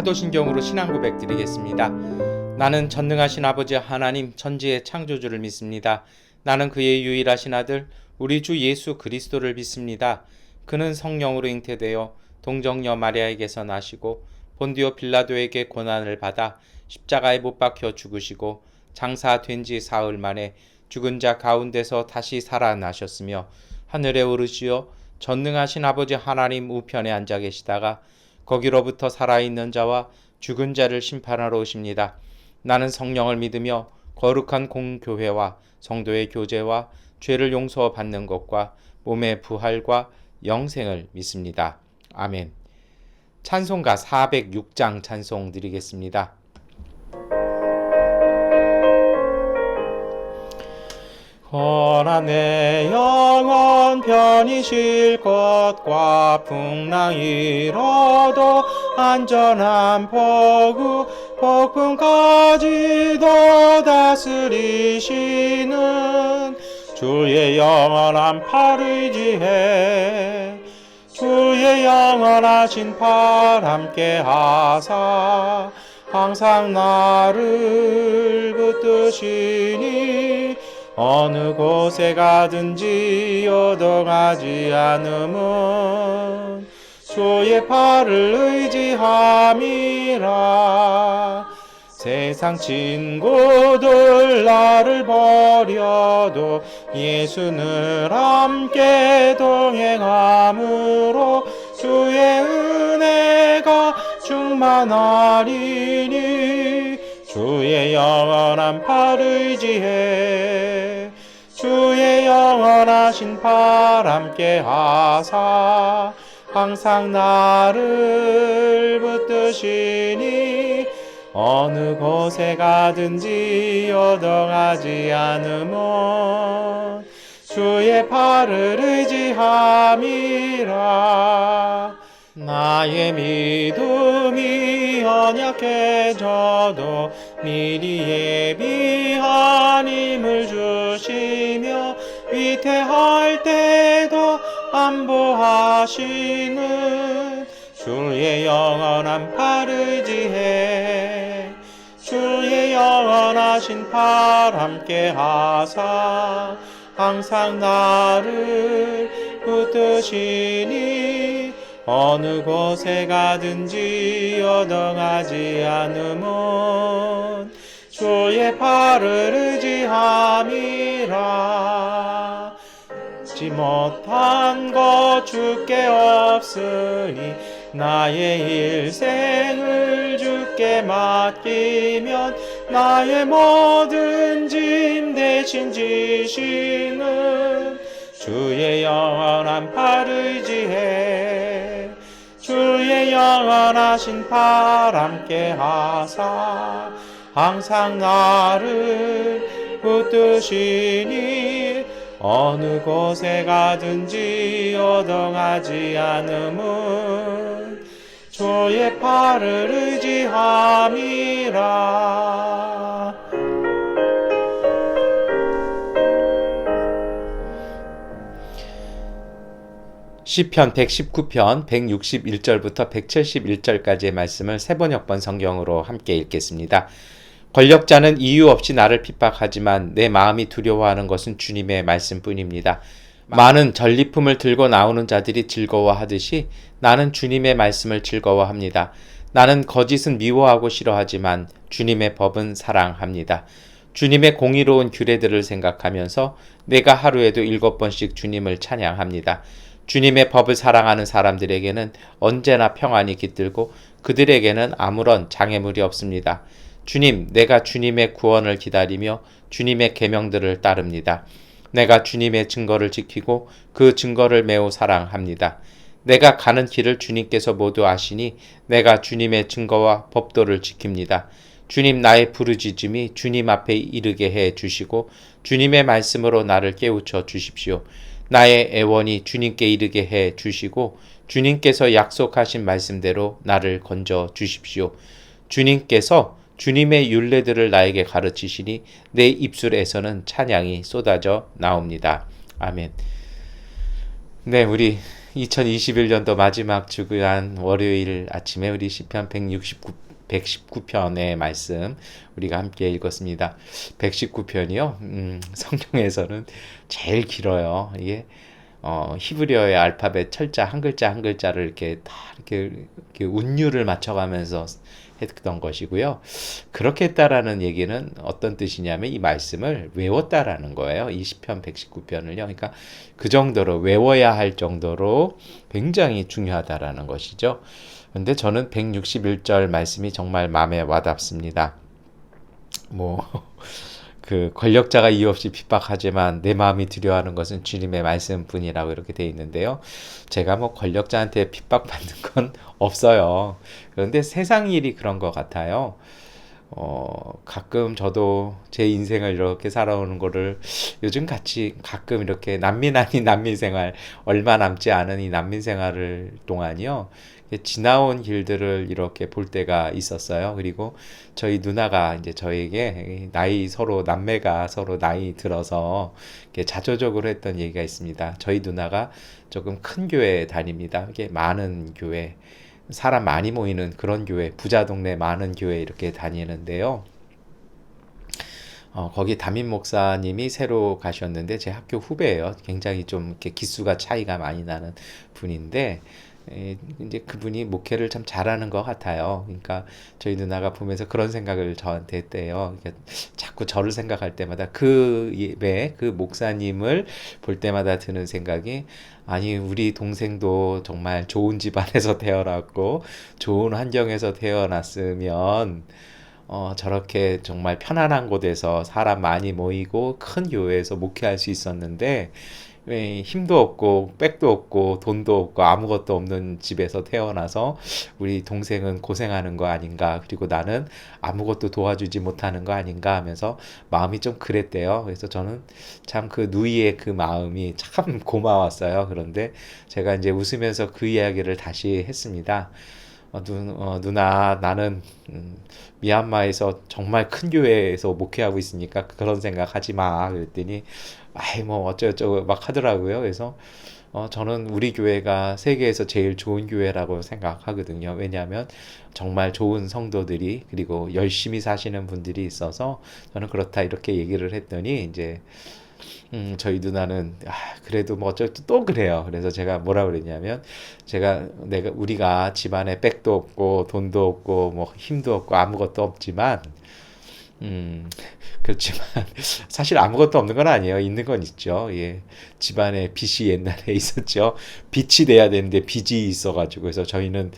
사도신경으로 신앙고백 드리겠습니다. 나는 전능하신 아버지 하나님 천지의 창조주를 믿습니다. 나는 그의 유일하신 아들 우리 주 예수 그리스도를 믿습니다. 그는 성령으로 잉태되어 동정녀 마리아에게서 나시고 본디오 빌라도에게 고난을 받아 십자가에 못 박혀 죽으시고 장사된 지 사흘 만에 죽은 자 가운데서 다시 살아나셨으며 하늘에 오르시어 전능하신 아버지 하나님 우편에 앉아 계시다가 거기로부터 살아있는 자와 죽은 자를 심판하러 오십니다. 나는 성령을 믿으며 거룩한 공교회와 성도의 교제와 죄를 용서받는 것과 몸의 부활과 영생을 믿습니다. 아멘. 찬송가 406장 찬송 드리겠습니다. 거나 내 영혼 편히 쉴 것과 풍랑 잃어도 안전한 포구 폭풍까지도 다스리시는 주의 영원한 팔 의지해 주의 영원하신 팔 함께 하사 항상 나를 붙드시니 어느 곳에 가든지 요동하지 않음은 주의 팔을 의지함이라. 세상 친구들 나를 버려도 예수는 함께 동행함으로 주의 은혜가 충만하리니 주의 영원한 팔 의지해 주의 영원하신 팔 함께 하사 항상 나를 붙드시니 어느 곳에 가든지 요동하지 않음은 주의 팔을 의지함이라. 나의 믿음이 연약해져도 미리 예비한 힘을 주시며 위태할 때도 안보하시는 주의 영원한 팔 의지해 주의 영원하신 팔 함께 하사 항상 나를 붙드시니 어느 곳에 가든지 요동하지 않음은 주의 팔을 의지함이라. 지 못한 것 주께 없으니 나의 일생을 주께 맡기면 나의 모든 짐 대신 지시는 주의 영원한 팔 의지해 주의 영원하신 팔 함께 하사 항상 나를 붙드시니 어느 곳에 가든지 요동하지 않음은 주의 팔을 의지함이라. 시편 119편 161절부터 171절까지의 말씀을 세번역번 성경으로 함께 읽겠습니다. 권력자는 이유 없이 나를 핍박하지만 내 마음이 두려워하는 것은 주님의 말씀뿐입니다. 많은 전리품을 들고 나오는 자들이 즐거워하듯이 나는 주님의 말씀을 즐거워합니다. 나는 거짓은 미워하고 싫어하지만 주님의 법은 사랑합니다. 주님의 공의로운 규례들을 생각하면서 내가 하루에도 7번씩 주님을 찬양합니다. 주님의 법을 사랑하는 사람들에게는 언제나 평안이 깃들고 그들에게는 아무런 장애물이 없습니다. 주님, 내가 주님의 구원을 기다리며 주님의 계명들을 따릅니다. 내가 주님의 증거를 지키고 그 증거를 매우 사랑합니다. 내가 가는 길을 주님께서 모두 아시니 내가 주님의 증거와 법도를 지킵니다. 주님, 나의 부르짖음이 주님 앞에 이르게 해 주시고 주님의 말씀으로 나를 깨우쳐 주십시오. 나의 애원이 주님께 이르게 해 주시고 주님께서 약속하신 말씀대로 나를 건져 주십시오. 주님께서 주님의 율례들을 나에게 가르치시니 내 입술에서는 찬양이 쏟아져 나옵니다. 아멘. 네, 우리 2021년도 마지막 주간 월요일 아침에 우리 시편 119편의 말씀 우리가 함께 읽었습니다. 119편이요. 성경에서는 제일 길어요. 이게 히브리어의 알파벳 철자 한 글자 한 글자를 이렇게 다 이렇게 운율을 맞춰가면서 했던 것이고요. 그렇게 했다라는 얘기는 어떤 뜻이냐면 이 말씀을 외웠다라는 거예요. 이 시편 119편을요. 그러니까 그 정도로 외워야 할 정도로 굉장히 중요하다라는 것이죠. 근데 저는 161절 말씀이 정말 마음에 와닿습니다. 뭐 그 권력자가 이유 없이 핍박하지만 내 마음이 두려워하는 것은 주님의 말씀뿐이라고 이렇게 돼 있는데요. 제가 뭐 권력자한테 핍박받는 건 없어요. 그런데 세상 일이 그런 것 같아요. 가끔 저도 제 인생을 이렇게 살아오는 거를 요즘 같이 가끔 이렇게 난민 아닌 난민 생활, 얼마 남지 않은 이 난민 생활을 동안이요. 지나온 길들을 이렇게 볼 때가 있었어요. 그리고 저희 누나가 이제 저에게 나이 서로 남매가 서로 나이 들어서 이렇게 자조적으로 했던 얘기가 있습니다. 저희 누나가 조금 큰 교회에 다닙니다. 이게 많은 교회. 사람 많이 모이는 그런 교회, 부자 동네 많은 교회 이렇게 다니는데요. 거기 담임 목사님이 새로 가셨는데 제 학교 후배예요. 굉장히 좀 이렇게 기수가 차이가 많이 나는 분인데 이제 그분이 목회를 참 잘하는 것 같아요. 그러니까 저희 누나가 보면서 그런 생각을 저한테 했대요. 그러니까 자꾸 저를 생각할 때마다 그 예배, 그 목사님을 볼 때마다 드는 생각이 아니 우리 동생도 정말 좋은 집안에서 태어났고 좋은 환경에서 태어났으면 저렇게 정말 편안한 곳에서 사람 많이 모이고 큰 교회에서 목회할 수 있었는데 왜 힘도 없고 백도 없고 돈도 없고 아무것도 없는 집에서 태어나서 우리 동생은 고생하는 거 아닌가 그리고 나는 아무것도 도와주지 못하는 거 아닌가 하면서 마음이 좀 그랬대요. 그래서 저는 참 그 누이의 그 마음이 참 고마웠어요. 그런데 제가 이제 웃으면서 그 이야기를 다시 했습니다. 누나 나는 미얀마에서 정말 큰 교회에서 목회하고 있으니까 그런 생각 하지 마 그랬더니 아이 뭐 어쩌고저쩌고 막 하더라고요. 그래서 저는 우리 교회가 세계에서 제일 좋은 교회라고 생각하거든요. 왜냐하면 정말 좋은 성도들이 그리고 열심히 사시는 분들이 있어서 저는 그렇다 이렇게 얘기를 했더니 이제 저희 누나는 그래도 뭐 어쩔 또 그래요. 그래서 제가 뭐라 그랬냐면 우리가 집안에 백도 없고 돈도 없고 뭐 힘도 없고 아무것도 없지만 음, 그렇지만 사실 아무것도 없는 건 아니에요. 있는 건 있죠. 예. 집안에 빚이 옛날에 있었죠. 빚이 돼야 되는데 빚이 있어가지고 그래서 저희는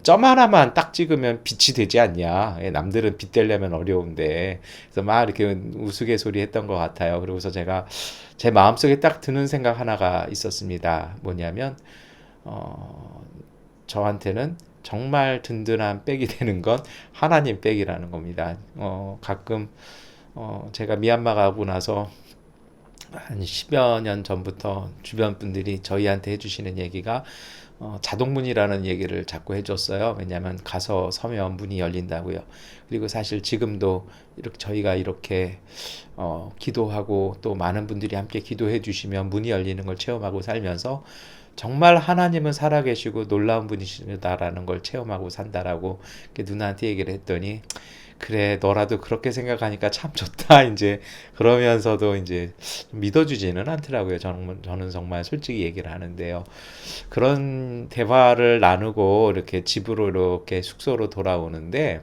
점 하나만 딱 찍으면 빚이 되지 않냐. 예, 남들은 빚 되려면 어려운데 그래서 막 이렇게 우스갯소리 했던 것 같아요. 그러고서 제가 제 마음속에 딱 드는 생각 하나가 있었습니다. 뭐냐면 저한테는 정말 든든한 백이 되는 건 하나님 백이라는 겁니다. 가끔 제가 미얀마 가고 나서 한 10여 년 전부터 주변 분들이 저희한테 해주시는 얘기가 자동문이라는 얘기를 자꾸 해줬어요. 왜냐하면 가서 서면 문이 열린다고요. 그리고 사실 지금도 이렇게 저희가 이렇게 기도하고 또 많은 분들이 함께 기도해 주시면 문이 열리는 걸 체험하고 살면서 정말 하나님은 살아계시고 놀라운 분이시다라는 걸 체험하고 산다라고 누나한테 얘기를 했더니 그래 너라도 그렇게 생각하니까 참 좋다 이제 그러면서도 이제 믿어주지는 않더라고요. 저는 정말 솔직히 얘기를 하는데요. 그런 대화를 나누고 이렇게 집으로 이렇게 숙소로 돌아오는데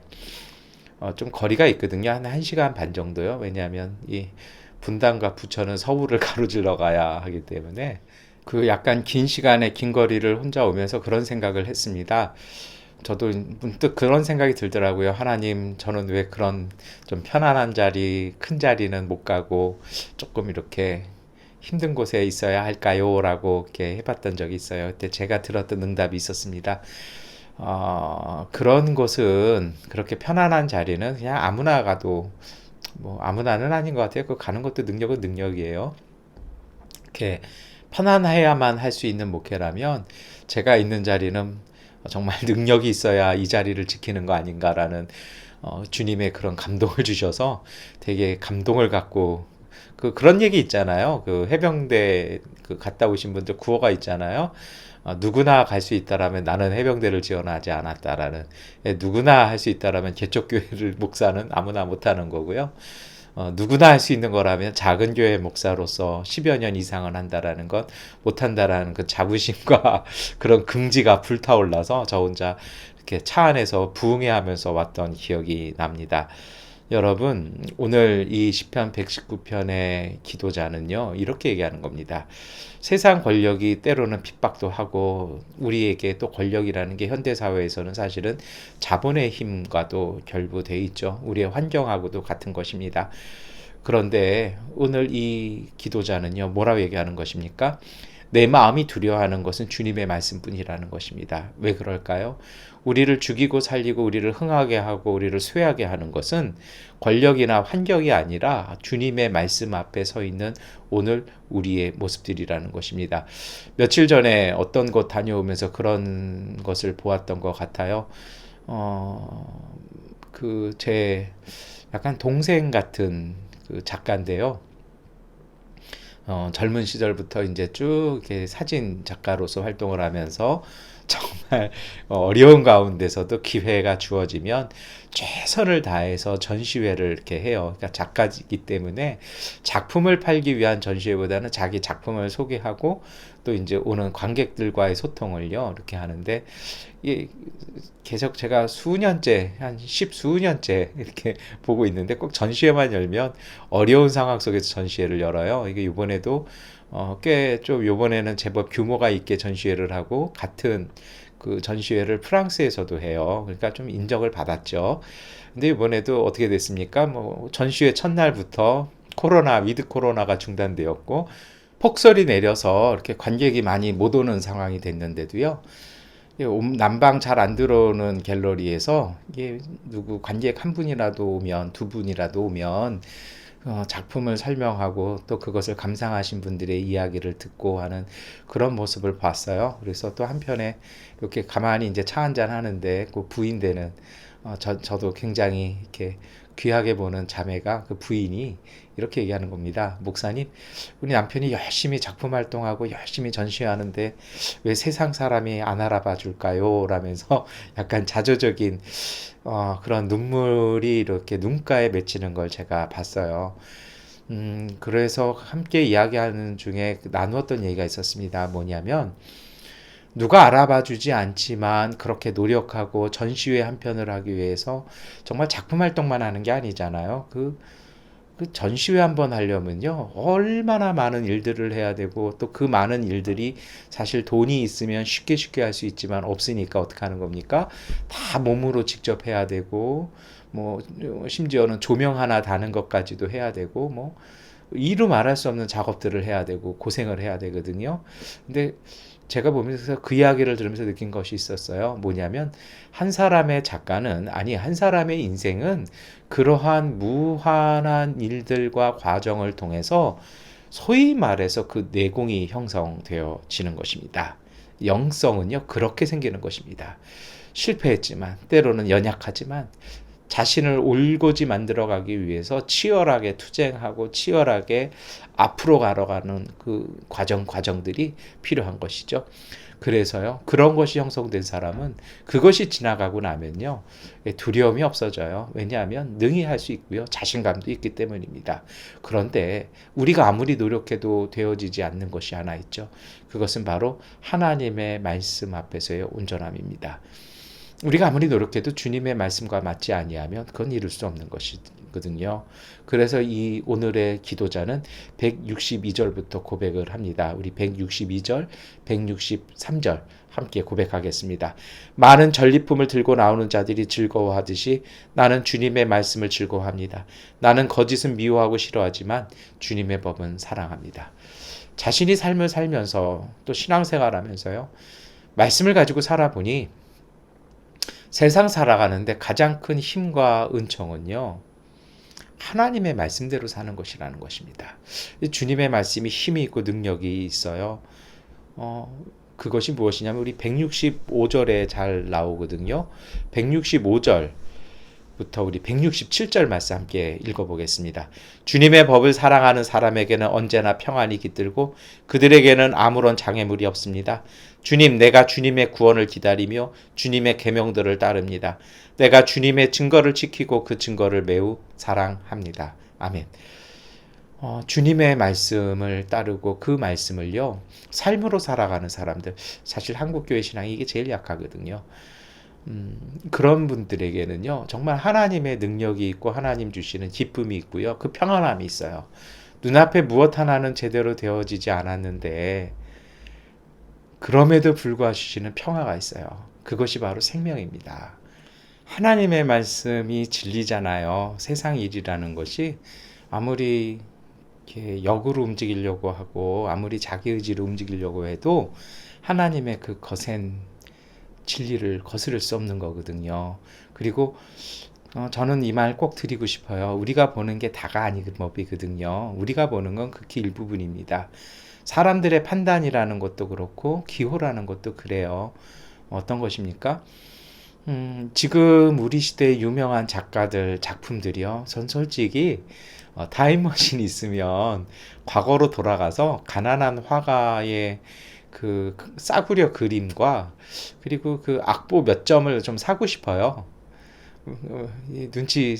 좀 거리가 있거든요. 한 1시간 반 정도요. 왜냐하면 이 분당과 부천은 서울을 가로질러 가야 하기 때문에 그 약간 긴 시간에 긴 거리를 혼자 오면서 그런 생각을 했습니다. 저도 문득 그런 생각이 들더라고요. 하나님, 저는 왜 그런 좀 편안한 자리, 큰 자리는 못 가고 조금 이렇게 힘든 곳에 있어야 할까요? 라고 이렇게 해봤던 적이 있어요. 그때 제가 들었던 응답이 있었습니다. 그런 곳은 그렇게 편안한 자리는 그냥 아무나 가도 뭐 아무나는 아닌 것 같아요. 그 가는 것도 능력은 능력이에요. 이렇게 편안해야만 할 수 있는 목회라면 제가 있는 자리는 정말 능력이 있어야 이 자리를 지키는 거 아닌가라는 주님의 그런 감동을 주셔서 되게 감동을 갖고 그런 얘기 있잖아요. 그 해병대 그 갔다 오신 분들 구호가 있잖아요. 누구나 갈 수 있다라면 나는 해병대를 지원하지 않았다라는, 누구나 할 수 있다라면 개척교회를 목사는 아무나 못하는 거고요. 누구나 할 수 있는 거라면 작은 교회 목사로서 10여 년 이상은 한다라는 것 못한다라는 그 자부심과 그런 긍지가 불타올라서 저 혼자 이렇게 차 안에서 부흥회하면서 왔던 기억이 납니다. 여러분, 오늘 이 시편 119편의 기도자는요, 이렇게 얘기하는 겁니다. 세상 권력이 때로는 핍박도 하고, 우리에게 또 권력이라는 게 현대사회에서는 사실은 자본의 힘과도 결부돼 있죠. 우리의 환경하고도 같은 것입니다. 그런데 오늘 이 기도자는요, 뭐라고 얘기하는 것입니까? 내 마음이 두려워하는 것은 주님의 말씀뿐이라는 것입니다. 왜 그럴까요? 우리를 죽이고 살리고 우리를 흥하게 하고 우리를 쇠하게 하는 것은 권력이나 환경이 아니라 주님의 말씀 앞에 서 있는 오늘 우리의 모습들이라는 것입니다. 며칠 전에 어떤 곳 다녀오면서 그런 것을 보았던 것 같아요. 제 약간 동생 같은 그 작가인데요. 젊은 시절부터 이제 쭉 이렇게 사진 작가로서 활동을 하면서 정말 어려운 가운데서도 기회가 주어지면 최선을 다해서 전시회를 이렇게 해요. 그러니까 작가이기 때문에 작품을 팔기 위한 전시회보다는 자기 작품을 소개하고 또 이제 오는 관객들과의 소통을요, 이렇게 하는데, 계속 제가 수년째, 한 십수년째 이렇게 보고 있는데 꼭 전시회만 열면 어려운 상황 속에서 전시회를 열어요. 이게 이번에도 꽤 좀 요번에는 제법 규모가 있게 전시회를 하고 같은 그 전시회를 프랑스에서도 해요. 그러니까 좀 인정을 받았죠. 근데 이번에도 어떻게 됐습니까? 뭐 전시회 첫날부터 위드 코로나가 중단되었고 폭설이 내려서 이렇게 관객이 많이 못 오는 상황이 됐는데도요. 난방 잘 안 들어오는 갤러리에서 이게 누구 관객 한 분이라도 오면, 두 분이라도 오면 작품을 설명하고 또 그것을 감상하신 분들의 이야기를 듣고 하는 그런 모습을 봤어요. 그래서 또 한편에 이렇게 가만히 이제 차 한잔 하는데 그 부인되는 저도 굉장히 이렇게 귀하게 보는 자매가, 그 부인이 이렇게 얘기하는 겁니다. 목사님, 우리 남편이 열심히 작품 활동하고 열심히 전시하는데 왜 세상 사람이 안 알아봐 줄까요? 라면서 약간 자조적인 그런 눈물이 이렇게 눈가에 맺히는 걸 제가 봤어요. 그래서 함께 이야기하는 중에 나누었던 얘기가 있었습니다. 뭐냐면, 누가 알아봐 주지 않지만 그렇게 노력하고 전시회 한 편을 하기 위해서 정말 작품 활동만 하는 게 아니잖아요. 그 전시회 한 번 하려면요, 얼마나 많은 일들을 해야 되고, 또 그 많은 일들이 사실 돈이 있으면 쉽게 쉽게 할 수 있지만 없으니까 어떻게 하는 겁니까? 다 몸으로 직접 해야 되고, 뭐, 심지어는 조명 하나 다는 것까지도 해야 되고, 뭐, 이루 말할 수 없는 작업들을 해야 되고, 고생을 해야 되거든요. 근데 제가 보면서 그 이야기를 들으면서 느낀 것이 있었어요. 뭐냐면, 한 사람의 작가는, 아니, 한 사람의 인생은 그러한 무한한 일들과 과정을 통해서 소위 말해서 그 내공이 형성되어지는 것입니다. 영성은요, 그렇게 생기는 것입니다. 실패했지만, 때로는 연약하지만, 자신을 올곧이 만들어가기 위해서 치열하게 투쟁하고 치열하게 앞으로 가러가는 그 과정들이 필요한 것이죠. 그래서요, 그런 것이 형성된 사람은 그것이 지나가고 나면요, 두려움이 없어져요. 왜냐하면 능히 할 수 있고요, 자신감도 있기 때문입니다. 그런데 우리가 아무리 노력해도 되어지지 않는 것이 하나 있죠. 그것은 바로 하나님의 말씀 앞에서의 온전함입니다. 우리가 아무리 노력해도 주님의 말씀과 맞지 아니하면 그건 이룰 수 없는 것이거든요. 그래서 이 오늘의 기도자는 162절부터 고백을 합니다. 우리 162절, 163절 함께 고백하겠습니다. 많은 전리품을 들고 나오는 자들이 즐거워하듯이 나는 주님의 말씀을 즐거워합니다. 나는 거짓은 미워하고 싫어하지만 주님의 법은 사랑합니다. 자신이 삶을 살면서 또 신앙생활하면서요, 말씀을 가지고 살아보니 세상 살아가는데 가장 큰 힘과 은총은요, 하나님의 말씀대로 사는 것이라는 것입니다. 주님의 말씀이 힘이 있고 능력이 있어요. 그것이 무엇이냐면 우리 165절에 잘 나오거든요. 165절 우리 167절 말씀 함께 읽어보겠습니다. 주님의 법을 사랑하는 사람에게는 언제나 평안이 깃들고 그들에게는 아무런 장애물이 없습니다. 주님, 내가 주님의 구원을 기다리며 주님의 계명들을 따릅니다. 내가 주님의 증거를 지키고 그 증거를 매우 사랑합니다. 아멘. 주님의 말씀을 따르고 그 말씀을요, 삶으로 살아가는 사람들, 사실 한국교회 신앙이 이게 제일 약하거든요. 그런 분들에게는요, 정말 하나님의 능력이 있고 하나님 주시는 기쁨이 있고요, 그 평안함이 있어요. 눈앞에 무엇 하나는 제대로 되어지지 않았는데 그럼에도 불구하고 주시는 평화가 있어요. 그것이 바로 생명입니다. 하나님의 말씀이 진리잖아요. 세상 일이라는 것이 아무리 이렇게 역으로 움직이려고 하고 아무리 자기 의지로 움직이려고 해도 하나님의 그 거센 진리를 거스를 수 없는 거거든요. 그리고 저는 이 말 꼭 드리고 싶어요. 우리가 보는 게 다가 아니는 법이거든요. 우리가 보는 건 극히 일부분입니다. 사람들의 판단이라는 것도 그렇고 기호라는 것도 그래요. 어떤 것입니까? 지금 우리 시대의 유명한 작가들 작품들이요. 전 솔직히 타임머신이 있으면 과거로 돌아가서 가난한 화가의 그 싸구려 그림과 그리고 그 악보 몇 점을 좀 사고 싶어요. 눈치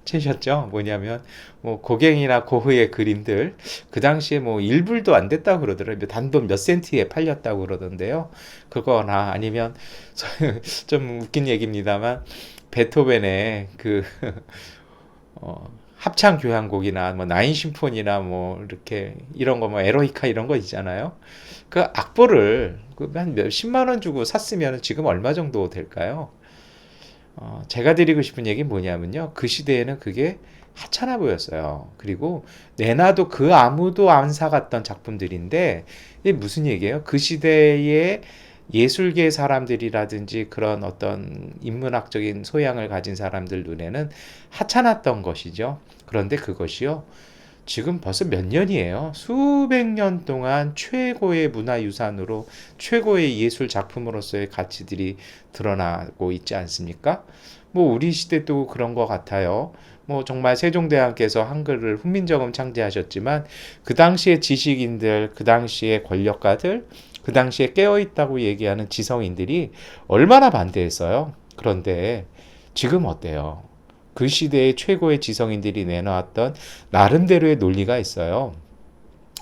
채셨죠? 뭐냐면 뭐 고갱이나 고흐의 그림들 그 당시에 뭐 1불도 안 됐다고 그러더라고요. 단돈 몇 센트에 팔렸다고 그러던데요. 그거나 아니면 좀 웃긴 얘기입니다만 베토벤의 그 합창 교향곡이나 뭐 나인 심포니나 뭐 이렇게 이런 거 뭐 에로이카 이런 거 있잖아요. 그 악보를 한 몇십만 원 주고 샀으면 지금 얼마 정도 될까요? 제가 드리고 싶은 얘기는 뭐냐면요. 그 시대에는 그게 하찮아 보였어요. 그리고 내놔도 그 아무도 안 사갔던 작품들인데 이게 무슨 얘기예요? 그 시대의 예술계 사람들이라든지 그런 어떤 인문학적인 소양을 가진 사람들 눈에는 하찮았던 것이죠. 그런데 그것이요. 지금 벌써 몇 년이에요. 수백 년 동안 최고의 문화유산으로 최고의 예술 작품으로서의 가치들이 드러나고 있지 않습니까? 뭐 우리 시대도 그런 것 같아요. 뭐 정말 세종대왕께서 한글을 훈민정음 창제하셨지만 그 당시의 지식인들, 그 당시의 권력가들, 그 당시에 깨어있다고 얘기하는 지성인들이 얼마나 반대했어요. 그런데 지금 어때요? 그 시대의 최고의 지성인들이 내놓았던 나름대로의 논리가 있어요.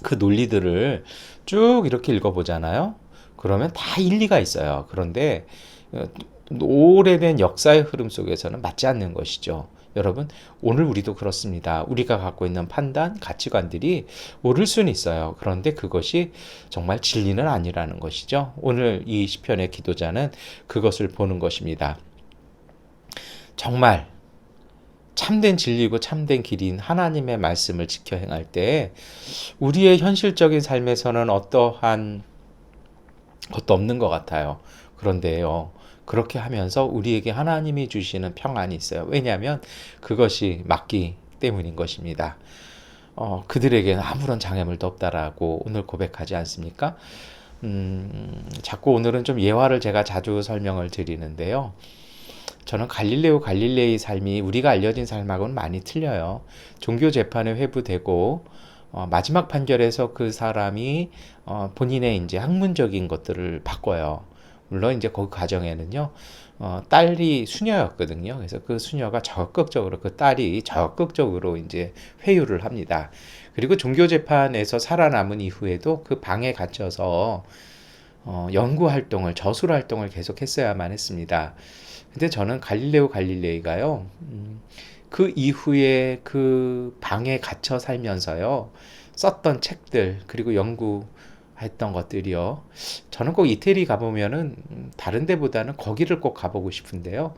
그 논리들을 쭉 이렇게 읽어보잖아요. 그러면 다 일리가 있어요. 그런데 오래된 역사의 흐름 속에서는 맞지 않는 것이죠. 여러분, 오늘 우리도 그렇습니다. 우리가 갖고 있는 판단, 가치관들이 옳을 수는 있어요. 그런데 그것이 정말 진리는 아니라는 것이죠. 오늘 이 시편의 기도자는 그것을 보는 것입니다. 정말 참된 진리고 참된 길인 하나님의 말씀을 지켜 행할 때 우리의 현실적인 삶에서는 어떠한 것도 없는 것 같아요. 그런데요, 그렇게 하면서 우리에게 하나님이 주시는 평안이 있어요. 왜냐하면 그것이 맞기 때문인 것입니다. 그들에게는 아무런 장애물도 없다라고 오늘 고백하지 않습니까? 자꾸 오늘은 좀 예화를 제가 자주 설명을 드리는데요. 저는 갈릴레이 삶이 우리가 알려진 삶하고는 많이 틀려요. 종교 재판에 회부되고 마지막 판결에서 그 사람이 본인의 이제 학문적인 것들을 바꿔요. 물론 이제 그 과정에는요, 딸이 수녀였거든요. 그래서 그 수녀가 적극적으로 그 딸이 적극적으로 이제 회유를 합니다. 그리고 종교 재판에서 살아남은 이후에도 그 방에 갇혀서 연구 활동을 저술 활동을 계속했어야만 했습니다. 근데 저는 갈릴레이가요. 그 이후에 그 방에 갇혀 살면서요. 썼던 책들 그리고 연구했던 것들이요. 저는 꼭 이태리 가보면은 다른 데보다는 거기를 꼭 가보고 싶은데요.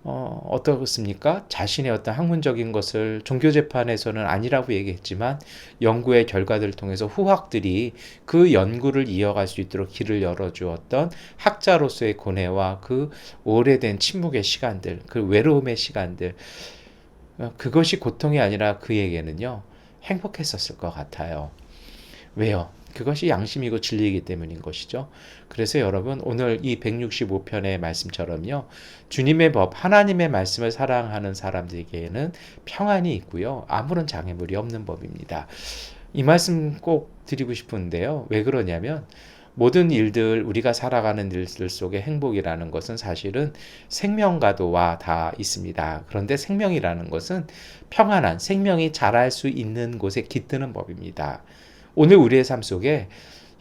어떻습니까? 자신의 어떤 학문적인 것을 종교재판에서는 아니라고 얘기했지만 연구의 결과들을 통해서 후학들이 그 연구를 이어갈 수 있도록 길을 열어주었던 학자로서의 고뇌와 그 오래된 침묵의 시간들, 그 외로움의 시간들, 그것이 고통이 아니라 그에게는요, 행복했었을 것 같아요. 왜요? 그것이 양심이고 진리이기 때문인 것이죠. 그래서 여러분 오늘 이 165편의 말씀처럼요. 주님의 법, 하나님의 말씀을 사랑하는 사람들에게는 평안이 있고요. 아무런 장애물이 없는 법입니다. 이 말씀 꼭 드리고 싶은데요. 왜 그러냐면 모든 일들, 우리가 살아가는 일들 속에 행복이라는 것은 사실은 생명과도 와 다 있습니다. 그런데 생명이라는 것은 평안한 생명이 자랄 수 있는 곳에 깃드는 법입니다. 오늘 우리의 삶 속에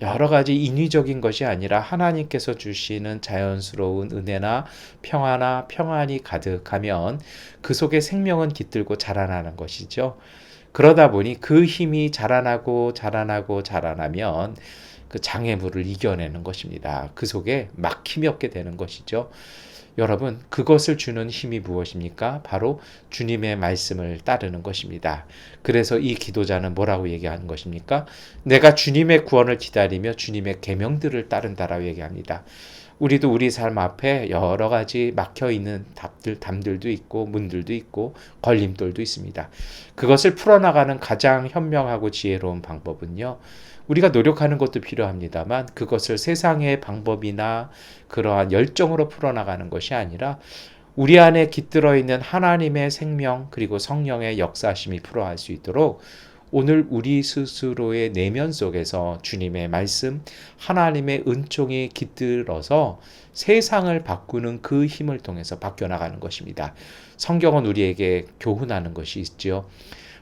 여러 가지 인위적인 것이 아니라 하나님께서 주시는 자연스러운 은혜나 평화나 평안이 가득하면 그 속에 생명은 깃들고 자라나는 것이죠. 그러다 보니 그 힘이 자라나면 그 장애물을 이겨내는 것입니다. 그 속에 막힘이 없게 되는 것이죠. 여러분, 그것을 주는 힘이 무엇입니까? 바로 주님의 말씀을 따르는 것입니다. 그래서 이 기도자는 뭐라고 얘기하는 것입니까? 내가 주님의 구원을 기다리며 주님의 계명들을 따른다라고 얘기합니다. 우리도 우리 삶 앞에 여러 가지 막혀 있는 담들도 있고 문들도 있고 걸림돌도 있습니다. 그것을 풀어나가는 가장 현명하고 지혜로운 방법은요. 우리가 노력하는 것도 필요합니다만 그것을 세상의 방법이나 그러한 열정으로 풀어나가는 것이 아니라 우리 안에 깃들어 있는 하나님의 생명 그리고 성령의 역사심이 풀어갈 수 있도록 오늘 우리 스스로의 내면 속에서 주님의 말씀, 하나님의 은총이 깃들어서 세상을 바꾸는 그 힘을 통해서 바뀌어나가는 것입니다. 성경은 우리에게 교훈하는 것이 있죠.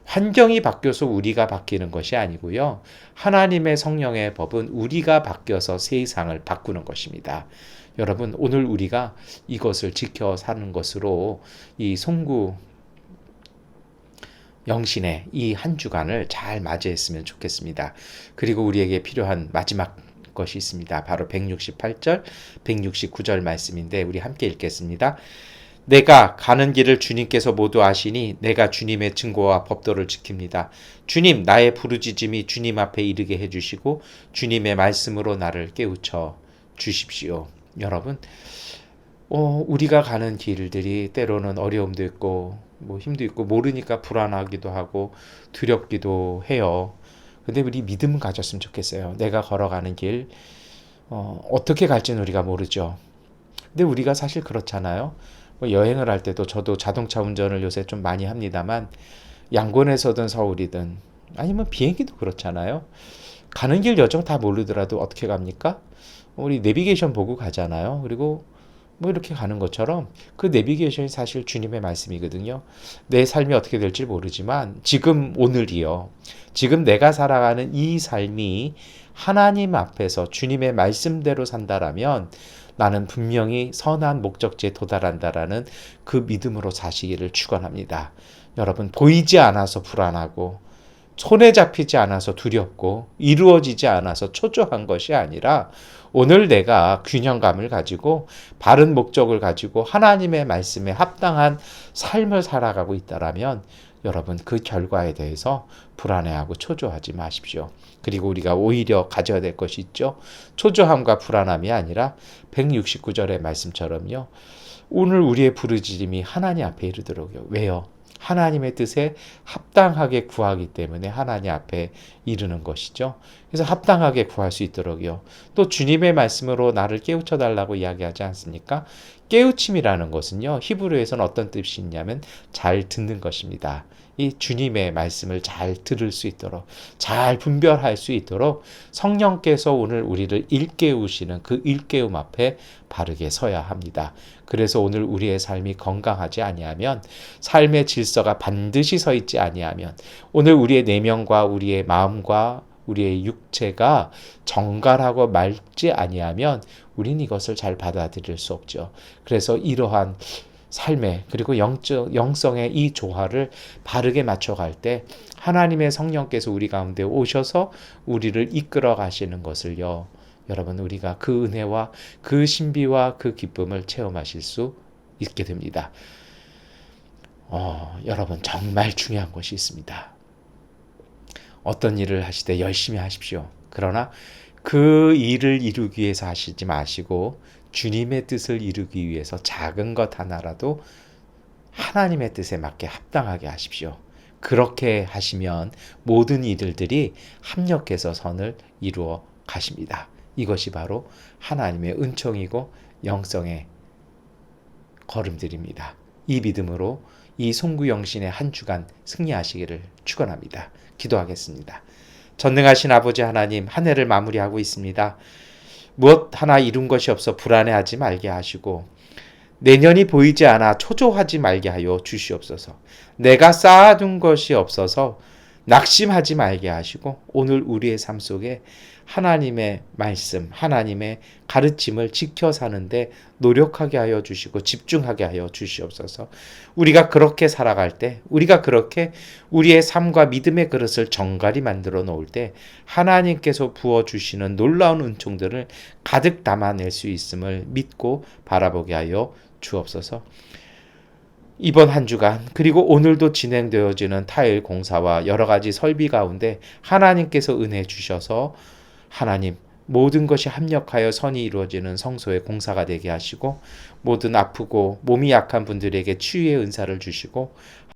환경이 바뀌어서 우리가 바뀌는 것이 아니고요. 하나님의 성령의 법은 우리가 바뀌어서 세상을 바꾸는 것입니다. 여러분, 오늘 우리가 이것을 지켜 사는 것으로 이 송구 영신의 이 한 주간을 잘 맞이했으면 좋겠습니다. 그리고 우리에게 필요한 마지막 것이 있습니다. 바로 168절, 169절 말씀인데 우리 함께 읽겠습니다. 내가 가는 길을 주님께서 모두 아시니 내가 주님의 증거와 법도를 지킵니다. 주님, 나의 부르짖음이 주님 앞에 이르게 해주시고 주님의 말씀으로 나를 깨우쳐 주십시오. 여러분, 우리가 가는 길들이 때로는 어려움도 있고 힘도 있고 모르니까 불안하기도 하고 두렵기도 해요. 근데 우리 믿음을 가졌으면 좋겠어요. 내가 걸어가는 길 어떻게 갈지는 우리가 모르죠. 근데 우리가 사실 그렇잖아요. 여행을 할 때도 저도 자동차 운전을 요새 좀 많이 합니다만 양곤에서든 서울이든 아니면 비행기도 그렇잖아요. 가는 길 여정 다 모르더라도 어떻게 갑니까? 우리 내비게이션 보고 가잖아요. 그리고 이렇게 가는 것처럼 그 내비게이션이 사실 주님의 말씀이거든요. 내 삶이 어떻게 될지 모르지만 지금 오늘이요. 지금 내가 살아가는 이 삶이 하나님 앞에서 주님의 말씀대로 산다라면 나는 분명히 선한 목적지에 도달한다라는 그 믿음으로 사시기를 축원합니다. 여러분, 보이지 않아서 불안하고 손에 잡히지 않아서 두렵고 이루어지지 않아서 초조한 것이 아니라 오늘 내가 균형감을 가지고 바른 목적을 가지고 하나님의 말씀에 합당한 삶을 살아가고 있다라면 여러분 그 결과에 대해서 불안해하고 초조하지 마십시오. 그리고 우리가 오히려 가져야 될 것이 있죠. 초조함과 불안함이 아니라 169절의 말씀처럼요. 오늘 우리의 부르짖음이 하나님 앞에 이르도록요. 왜요? 하나님의 뜻에 합당하게 구하기 때문에 하나님 앞에 이르는 것이죠. 그래서 합당하게 구할 수 있도록요. 또 주님의 말씀으로 나를 깨우쳐 달라고 이야기하지 않습니까? 깨우침이라는 것은요. 히브리어에서는 어떤 뜻이 있냐면 잘 듣는 것입니다. 이 주님의 말씀을 잘 들을 수 있도록 잘 분별할 수 있도록 성령께서 오늘 우리를 일깨우시는 그 일깨움 앞에 바르게 서야 합니다. 그래서 오늘 우리의 삶이 건강하지 아니하면 삶의 질서가 반드시 서 있지 아니하면 오늘 우리의 내면과 우리의 마음과 우리의 육체가 정갈하고 맑지 아니하면 우리는 이것을 잘 받아들일 수 없죠. 그래서 이러한 삶의 그리고 영성의 이 조화를 바르게 맞춰갈 때 하나님의 성령께서 우리 가운데 오셔서 우리를 이끌어 가시는 것을요. 여러분 우리가 그 은혜와 그 신비와 그 기쁨을 체험하실 수 있게 됩니다. 여러분 정말 중요한 것이 있습니다. 어떤 일을 하시되 열심히 하십시오. 그러나 그 일을 이루기 위해서 하시지 마시고 주님의 뜻을 이루기 위해서 작은 것 하나라도 하나님의 뜻에 맞게 합당하게 하십시오. 그렇게 하시면 모든 이들들이 합력해서 선을 이루어 가십니다. 이것이 바로 하나님의 은총이고 영성의 걸음들입니다. 이 믿음으로 이 송구영신의 한 주간 승리하시기를 축원합니다. 기도하겠습니다. 전능하신 아버지 하나님, 한 해를 마무리하고 있습니다. 무엇 하나 이룬 것이 없어 불안해하지 말게 하시고 내년이 보이지 않아 초조하지 말게 하여 주시옵소서. 내가 쌓아둔 것이 없어서 낙심하지 말게 하시고 오늘 우리의 삶 속에 하나님의 말씀, 하나님의 가르침을 지켜 사는데 노력하게 하여 주시고 집중하게 하여 주시옵소서. 우리가 그렇게 살아갈 때, 우리가 그렇게 우리의 삶과 믿음의 그릇을 정갈히 만들어 놓을 때 하나님께서 부어주시는 놀라운 은총들을 가득 담아낼 수 있음을 믿고 바라보게 하여 주옵소서. 이번 한 주간 그리고 오늘도 진행되어지는 타일 공사와 여러 가지 설비 가운데 하나님께서 은혜 주셔서 하나님 모든 것이 합력하여 선이 이루어지는 성소의 공사가 되게 하시고 모든 아프고 몸이 약한 분들에게 치유의 은사를 주시고